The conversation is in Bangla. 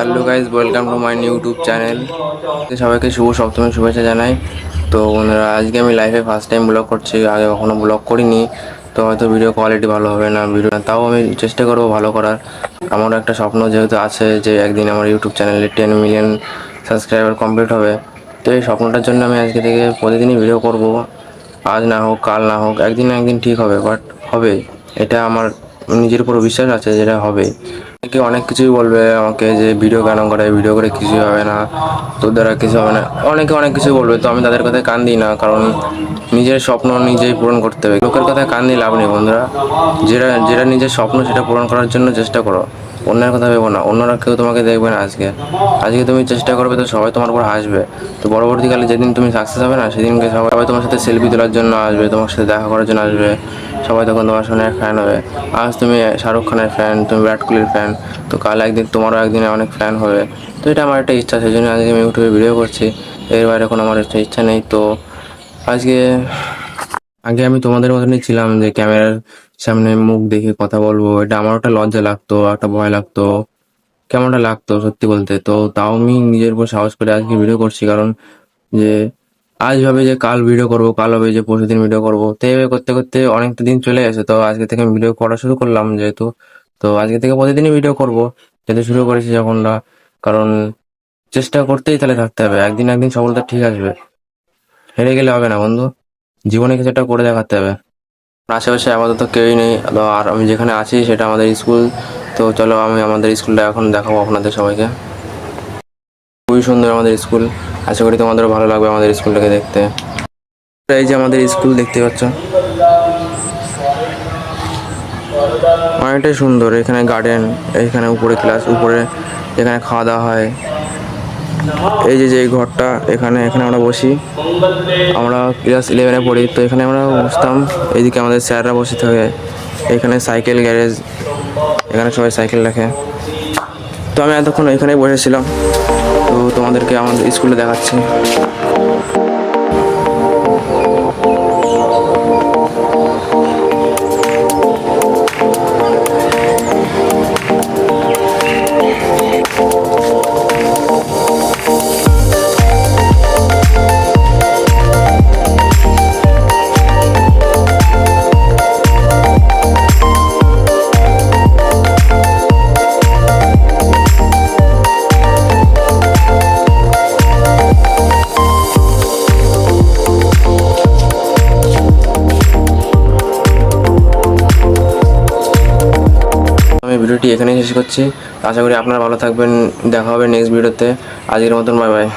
Hello guys, welcome to my YouTube channel. সবাইকে শুভ সপ্তমীর শুভেচ্ছা জানাই। তো বন্ধুরা, আজকে আমি লাইফে ফার্স্ট টাইম ব্লগ করছি, আগে কখনো ব্লগ করিনি। তো হয়তো ভিডিও কোয়ালিটি ভালো হবে না, তাও আমি চেষ্টা করবো ভালো করার। আমার একটা স্বপ্ন যেহেতু আছে যে একদিন আমার ইউটিউব চ্যানেলে 10 মিলিয়ন সাবস্ক্রাইবার কমপ্লিট হবে। তো এই স্বপ্নটার জন্য আমি আজকে থেকে প্রতিদিনই ভিডিও করব। আজ না হোক, কাল না হোক, একদিন না একদিন ঠিক হবে, বাট হবে। এটা আমার নিজের উপর বিশ্বাস আছে যেটা হবে। অনেকে অনেক কিছুই বলবে আমাকে যে ভিডিও কেন করে, ভিডিও করে কিছুই হবে না, তোর দ্বারা কিছু হবে না। অনেকে অনেক কিছু বলবে, তো আমি তাদের কথায় কান দিই না, কারণ নিজের স্বপ্ন নিজেই পূরণ করতে হবে। লোকের কথায় কান দিয়ে লাভ নেই বন্ধুরা। যেটা যেটা নিজের স্বপ্ন সেটা পূরণ করার জন্য চেষ্টা করো, অন্যের কথা ভেবো না। অন্যরা কেউ তোমাকে দেখবে না। আজকে আজকে তুমি চেষ্টা করবে তো সবাই তোমার উপর হাসবে। তো পরবর্তীকালে যেদিন তুমি সাকসেস হবে না, সেদিনকে সবাই তোমার সাথে সেলফি তোলার জন্য আসবে, তোমার সাথে দেখা করার জন্য আসবে। সবাই তখন তোমার সঙ্গে ফ্যান হবে। আজ তুমি শাহরুখ খানের ফ্যান, তুমি বিরাট কোহলির ফ্যান, তো কাল একদিন তোমারও একদিনে অনেক ফ্যান হবে। তো এটা আমার একটা ইচ্ছা, সেই জন্য আজকে আমি ইউটিউবে ভিডিও করছি। এর বাইরে কোনো আমার একটা ইচ্ছা নেই। তো আজকে আগে আমি তোমাদের মতনই ছিলাম যে ক্যামেরার সামনে মুখ দেখে কথা বলবো, এটা আমার একটা লজ্জা লাগতো, একটা ভয় লাগতো, কেমনটা লাগতো সত্যি বলতে। তো তাও আমি নিজের উপর সাহস করে আজকে ভিডিও করছি, কারণ যে আজ ভাবে যে কাল ভিডিও করব, কাল হবে যে পরশুদিন ভিডিও করব, তো এইভাবে করতে করতে অনেকটা দিন চলে গেছে। তো আজকে থেকে আমি ভিডিও করা শুরু করলাম যেহেতু, তো আজকে থেকে প্রতিদিনই ভিডিও করব যেতে শুরু করেছি যখন না। কারণ চেষ্টা করতেই তাহলে থাকতে হবে, একদিন একদিন সফলতা ঠিক আসবে। হেরে গেলে হবে না বন্ধু, জীবনে কিছু একটা করে দেখাতে হবে। আশেপাশে আপাতত কেউই নেই, আর আমি যেখানে আছি সেটা আমাদের স্কুল। তো চলো আমি আমাদের স্কুলটা এখন দেখাবো আপনাদের সবাইকে। খুবই সুন্দর আমাদের স্কুল, আশা করি তোমাদেরও ভালো লাগবে আমাদের স্কুলটাকে দেখতে। এই যে আমাদের স্কুল দেখতে পাচ্ছ, অনেকটাই সুন্দর। এখানে গার্ডেন, এইখানে উপরে ক্লাস, উপরে এখানে খাওয়া দাওয়া হয়। এই যে এই ঘরটা, এখানে এখানে আমরা বসি, আমরা ক্লাস 11-এ পড়ি, তো এখানে আমরা বসতাম। এইদিকে আমাদের স্যাররা বসে থাকে। এখানে সাইকেল গ্যারেজ, এখানে সবাই সাইকেল রাখে। তো আমি এতক্ষণ এখানেই বসেছিলাম, তো তোমাদেরকে আমাদের স্কুলে দেখাচ্ছি। আমি ভিডিওটি এখানেই শেষ করছি। আশা করি আপনারা ভালো থাকবেন, দেখা হবে নেক্সট ভিডিওতে। আজকের মতন বাই বাই।